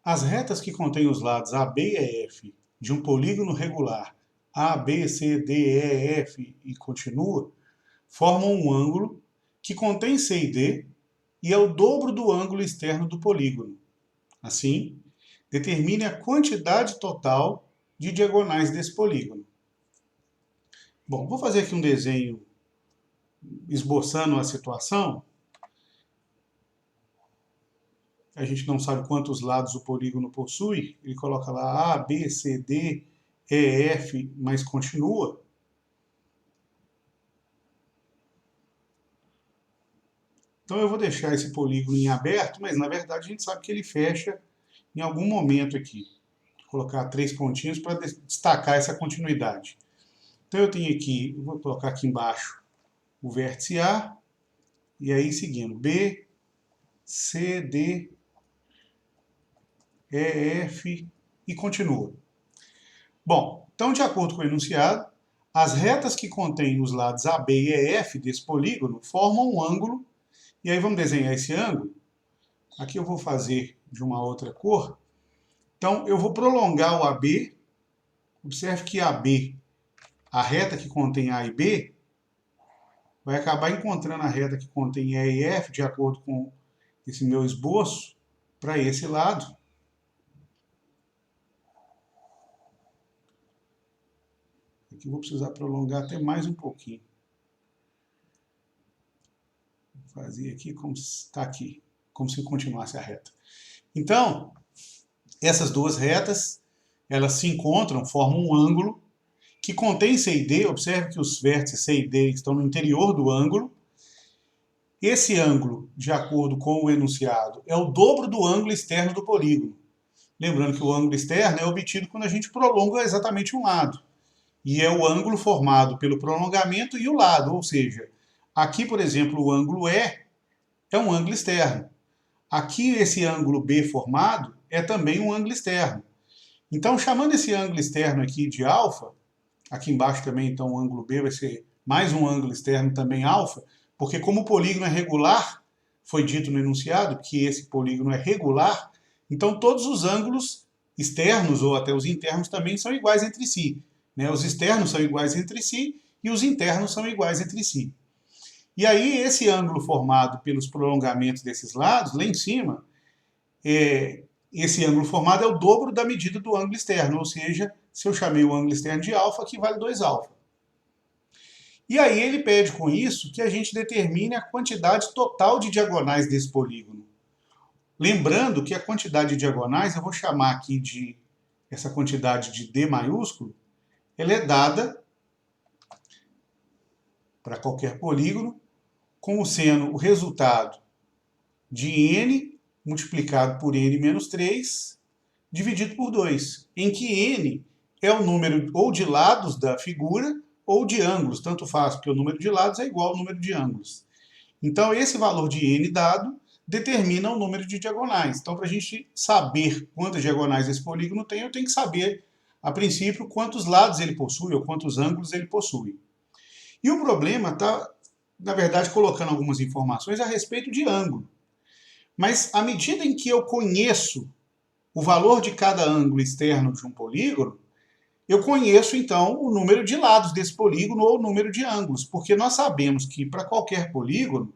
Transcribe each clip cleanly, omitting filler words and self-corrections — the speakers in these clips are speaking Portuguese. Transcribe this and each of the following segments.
As retas que contêm os lados AB e EF de um polígono regular A, B, C, D, E, F e continua, formam um ângulo que contém C e D e é o dobro do ângulo externo do polígono. Assim, determine a quantidade total de diagonais desse polígono. Bom, vou fazer aqui um desenho esboçando a situação. A gente não sabe quantos lados o polígono possui. Ele coloca lá A, B, C, D, E, F, mas continua. Então eu vou deixar esse polígono em aberto, mas na verdade a gente sabe que ele fecha em algum momento aqui. Vou colocar 3 pontinhos para destacar essa continuidade. Então eu tenho aqui, vou colocar aqui embaixo o vértice A, e aí seguindo B, C, D, E, F e continua. Bom, então de acordo com o enunciado, as retas que contêm os lados AB e EF desse polígono formam um ângulo, e aí vamos desenhar esse ângulo. Aqui eu vou fazer de uma outra cor. Então eu vou prolongar o AB, observe que AB, a reta que contém A e B, vai acabar encontrando a reta que contém E e F, de acordo com esse meu esboço, para esse lado. Aqui eu vou precisar prolongar até mais um pouquinho. Vou fazer aqui como está aqui, como se continuasse a reta. Então, essas duas retas, elas se encontram, formam um ângulo que contém C e D. Observe que os vértices C e D estão no interior do ângulo. Esse ângulo, de acordo com o enunciado, é o dobro do ângulo externo do polígono. Lembrando que o ângulo externo é obtido quando a gente prolonga exatamente um lado. E é o ângulo formado pelo prolongamento e o lado, ou seja, aqui, por exemplo, o ângulo E é um ângulo externo. Aqui, esse ângulo B formado é também um ângulo externo. Então, chamando esse ângulo externo aqui de alfa, aqui embaixo também, então, o ângulo B vai ser mais um ângulo externo também alfa, porque como o polígono é regular, foi dito no enunciado que esse polígono é regular, então todos os ângulos externos ou até os internos também são iguais entre si. Os externos são iguais entre si e os internos são iguais entre si. E aí esse ângulo formado pelos prolongamentos desses lados, lá em cima, esse ângulo formado é o dobro da medida do ângulo externo, ou seja, se eu chamei o ângulo externo de alfa, aqui vale 2α. E aí ele pede com isso que a gente determine a quantidade total de diagonais desse polígono. Lembrando que a quantidade de diagonais, eu vou chamar aqui de essa quantidade de D maiúsculo, ela é dada para qualquer polígono, como sendo o resultado de n multiplicado por n menos 3, dividido por 2, em que n é o número ou de lados da figura ou de ângulos, tanto faz, porque o número de lados é igual ao número de ângulos. Então, esse valor de n dado determina o número de diagonais. Então, para a gente saber quantas diagonais esse polígono tem, eu tenho que saber, a princípio, quantos lados ele possui ou quantos ângulos ele possui. E o problema está, na verdade, colocando algumas informações a respeito de ângulo. Mas, à medida em que eu conheço o valor de cada ângulo externo de um polígono, eu conheço, então, o número de lados desse polígono ou o número de ângulos, porque nós sabemos que, para qualquer polígono,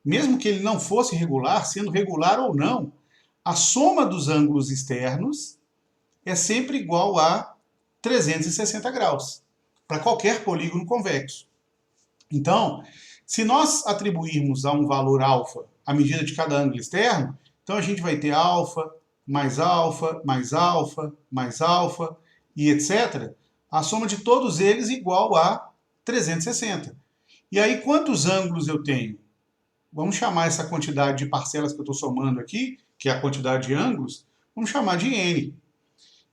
mesmo que ele não fosse regular, sendo regular ou não, a soma dos ângulos externos é sempre igual a 360 graus, para qualquer polígono convexo. Então, se nós atribuirmos a um valor alfa a medida de cada ângulo externo, então a gente vai ter alfa, mais alfa, mais alfa, mais alfa, e etc., a soma de todos eles igual a 360. E aí, quantos ângulos eu tenho? Vamos chamar essa quantidade de parcelas que eu estou somando aqui, que é a quantidade de ângulos, vamos chamar de n.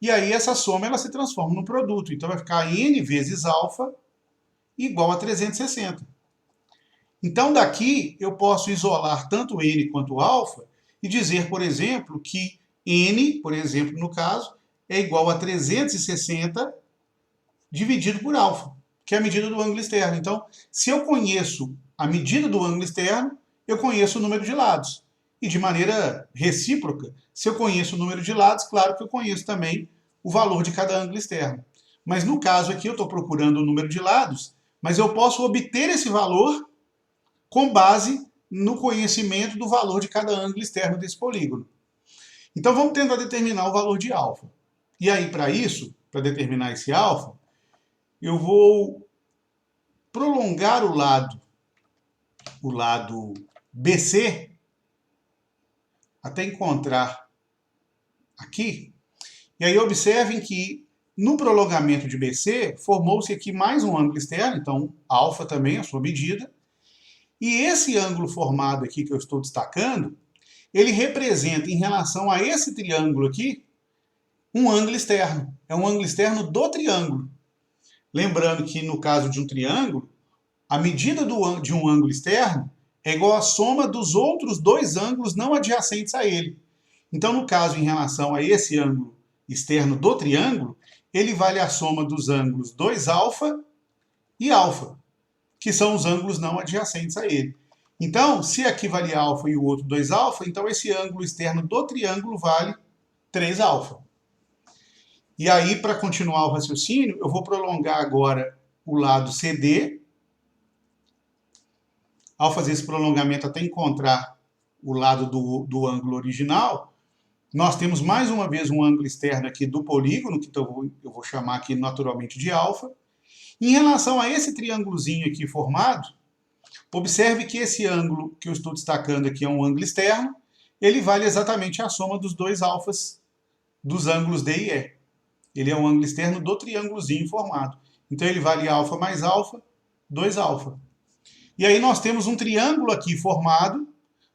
E aí, essa soma ela se transforma num produto. Então, vai ficar n vezes alfa igual a 360. Então, daqui, eu posso isolar tanto n quanto alfa e dizer, por exemplo, que n, por exemplo, no caso, é igual a 360 dividido por alfa, que é a medida do ângulo externo. Então, se eu conheço a medida do ângulo externo, eu conheço o número de lados. E de maneira recíproca, se eu conheço o número de lados, claro que eu conheço também o valor de cada ângulo externo. Mas no caso aqui eu estou procurando o número de lados, mas eu posso obter esse valor com base no conhecimento do valor de cada ângulo externo desse polígono. Então vamos tentar determinar o valor de alfa. E aí, para isso, para determinar esse alfa, eu vou prolongar o lado BC, até encontrar aqui. E aí observem que no prolongamento de BC, formou-se aqui mais um ângulo externo, então alfa também, a sua medida. E esse ângulo formado aqui que eu estou destacando, ele representa, em relação a esse triângulo aqui, um ângulo externo. É um ângulo externo do triângulo. Lembrando que no caso de um triângulo, a medida de um ângulo externo é igual à soma dos outros dois ângulos não adjacentes a ele. Então, no caso, em relação a esse ângulo externo do triângulo, ele vale a soma dos ângulos 2α e α, que são os ângulos não adjacentes a ele. Então, se aqui vale α e o outro 2α, então esse ângulo externo do triângulo vale 3α. E aí, para continuar o raciocínio, eu vou prolongar agora o lado CD. Ao fazer esse prolongamento até encontrar o lado do ângulo original, nós temos mais uma vez um ângulo externo aqui do polígono, que eu vou chamar aqui naturalmente de alfa. Em relação a esse triângulozinho aqui formado, observe que esse ângulo que eu estou destacando aqui é um ângulo externo, ele vale exatamente a soma dos dois alfas dos ângulos D e E. Ele é um ângulo externo do triângulozinho formado. Então ele vale alfa mais alfa, 2α. E aí nós temos um triângulo aqui formado,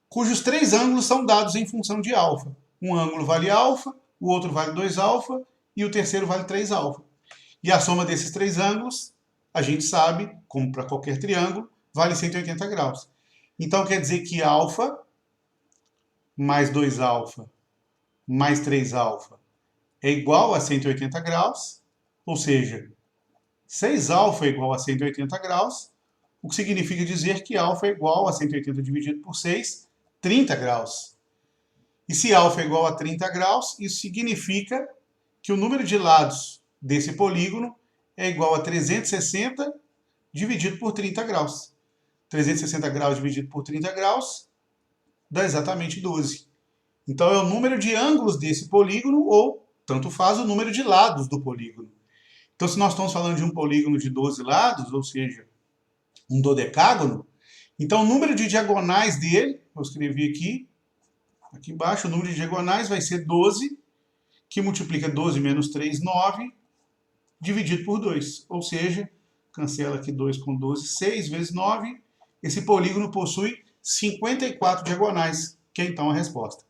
cujos três ângulos são dados em função de alfa. Um ângulo vale alfa, o outro vale 2α e o terceiro vale 3α. E a soma desses três ângulos, a gente sabe, como para qualquer triângulo, vale 180 graus. Então quer dizer que alfa mais 2α mais 3α é igual a 180 graus, ou seja, 6α é igual a 180 graus, o que significa dizer que α é igual a 180 dividido por 6, 30 graus. E se α é igual a 30 graus, isso significa que o número de lados desse polígono é igual a 360 dividido por 30 graus. 360 graus dividido por 30 graus dá exatamente 12. Então é o número de ângulos desse polígono, ou, tanto faz, o número de lados do polígono. Então, se nós estamos falando de um polígono de 12 lados, ou seja, um dodecágono, então o número de diagonais dele, eu escrevi aqui embaixo, o número de diagonais vai ser 12, que multiplica 12 menos 3, 9, dividido por 2. Ou seja, cancela aqui 2 com 12, 6 vezes 9, esse polígono possui 54 diagonais, que é então a resposta.